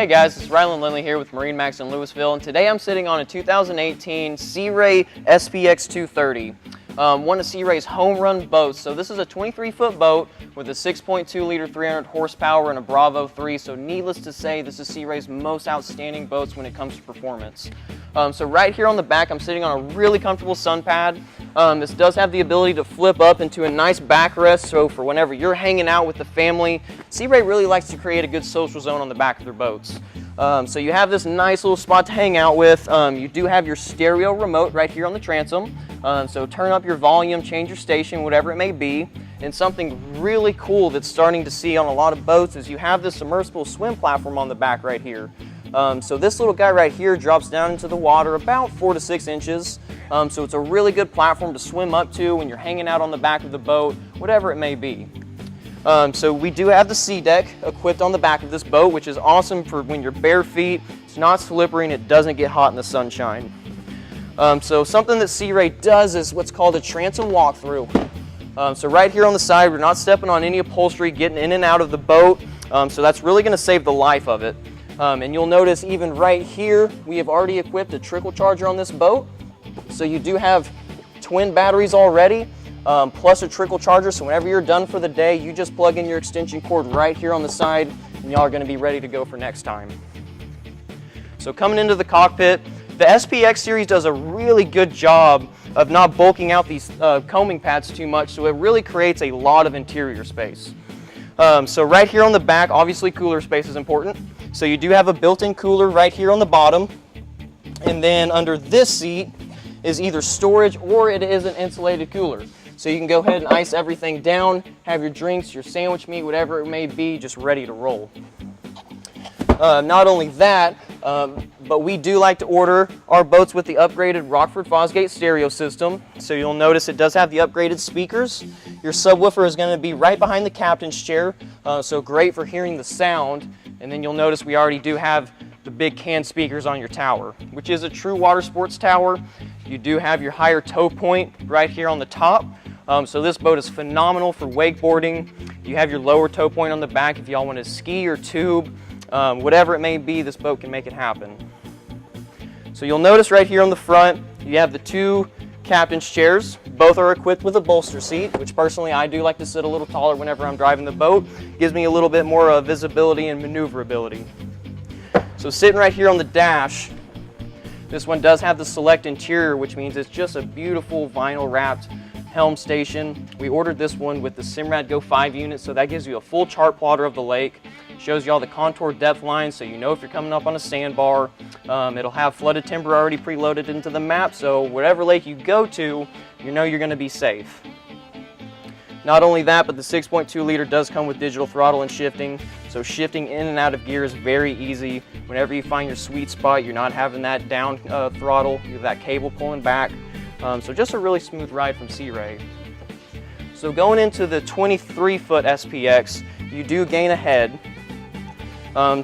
Hey guys, it's Rylan Lindley here with MarineMax in Louisville, and today I'm sitting on a 2018 Sea Ray SPX 230. One of Sea Ray's home run boats. So this is a 23-foot boat with a 6.2 liter 300 horsepower and a Bravo 3. So needless to say, this is Sea Ray's most outstanding boats when it comes to performance. So right here on the back, I'm sitting on a really comfortable sun pad. This does have the ability to flip up into a nice backrest, so for whenever you're hanging out with the family, Sea Ray really likes to create a good social zone on the back of their boats. So you have this nice little spot to hang out with. You do have your stereo remote right here on the transom. So turn up your volume, change your station, whatever it may be. And something really cool that's starting to see on a lot of boats is you have this submersible swim platform on the back right here. So this little guy right here drops down into the water about 4 to 6 inches. So it's a really good platform to swim up to when you're hanging out on the back of the boat, whatever it may be. So we do have the sea deck equipped on the back of this boat, which is awesome for when you're bare feet. It's not slippery and it doesn't get hot in the sunshine. So something that Sea Ray does is what's called a transom walkthrough. So right here on the side, we're not stepping on any upholstery, getting in and out of the boat. So that's really going to save the life of it. And you'll notice even right here, we have already equipped a trickle charger on this boat. So you do have twin batteries already, plus a trickle charger. So whenever you're done for the day, you just plug in your extension cord right here on the side, and y'all are going to be ready to go for next time. So coming into the cockpit, the SPX series does a really good job of not bulking out these combing pads too much, so it really creates a lot of interior space. So right here on the back, obviously cooler space is important. So you do have a built-in cooler right here on the bottom, and then under this seat is either storage or it is an insulated cooler. So you can go ahead and ice everything down, have your drinks, your sandwich meat, whatever it may be, just ready to roll. Not only that, but we do like to order our boats with the upgraded Rockford-Fosgate stereo system. So you'll notice it does have the upgraded speakers. Your subwoofer is going to be right behind the captain's chair, so great for hearing the sound. And then you'll notice we already do have the big can speakers on your tower, which is a true water sports tower. You do have your higher tow point right here on the top. So this boat is phenomenal for wakeboarding. You have your lower tow point on the back if y'all want to ski or tube. Whatever it may be, this boat can make it happen. So you'll notice right here on the front, you have the two captain's chairs. Both are equipped with a bolster seat, which personally I do like to sit a little taller whenever I'm driving the boat. Gives me a little bit more visibility and maneuverability. So sitting right here on the dash, this one does have the select interior, which means it's just a beautiful vinyl wrapped helm station. We ordered this one with the Simrad Go 5 unit, so that gives you a full chart plotter of the lake. Shows you all the contour depth lines, so you know if you're coming up on a sandbar. It'll have flooded timber already preloaded into the map, so whatever lake you go to, you know you're going to be safe. Not only that, but the 6.2 liter does come with digital throttle and shifting, so shifting in and out of gear is very easy. Whenever you find your sweet spot, you're not having that down throttle, you have that cable pulling back. So just a really smooth ride from Sea Ray. So going into the 23-foot SPX, you do gain a head.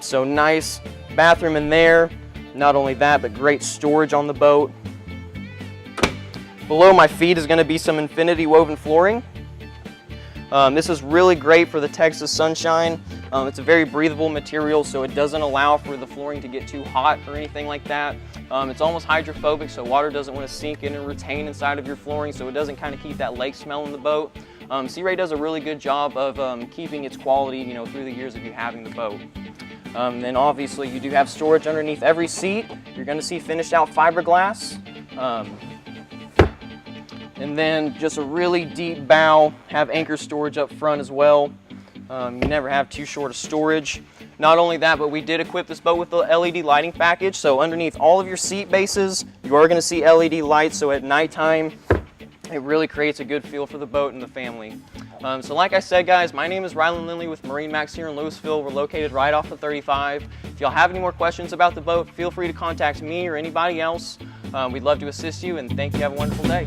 So nice bathroom in there. Not only that, but great storage on the boat. Below my feet is going to be some infinity woven flooring. This is really great for the Texas sunshine. It's a very breathable material, so it doesn't allow for the flooring to get too hot or anything like that. It's almost hydrophobic, so water doesn't want to sink in and retain inside of your flooring, so it doesn't kind of keep that lake smell in the boat. Sea Ray does a really good job of keeping its quality, you know, through the years of you having the boat. Then obviously you do have storage underneath every seat. You're going to see finished out fiberglass. And then just a really deep bow, have anchor storage up front as well. You never have too short of storage. Not only that, but we did equip this boat with the LED lighting package. So underneath all of your seat bases, you are going to see LED lights. So at nighttime, it really creates a good feel for the boat and the family. So like I said, guys, my name is Rylan Lindley with MarineMax here in Louisville. We're located right off the 35. If y'all have any more questions about the boat, feel free to contact me or anybody else. We'd love to assist you, and thank you. Have a wonderful day.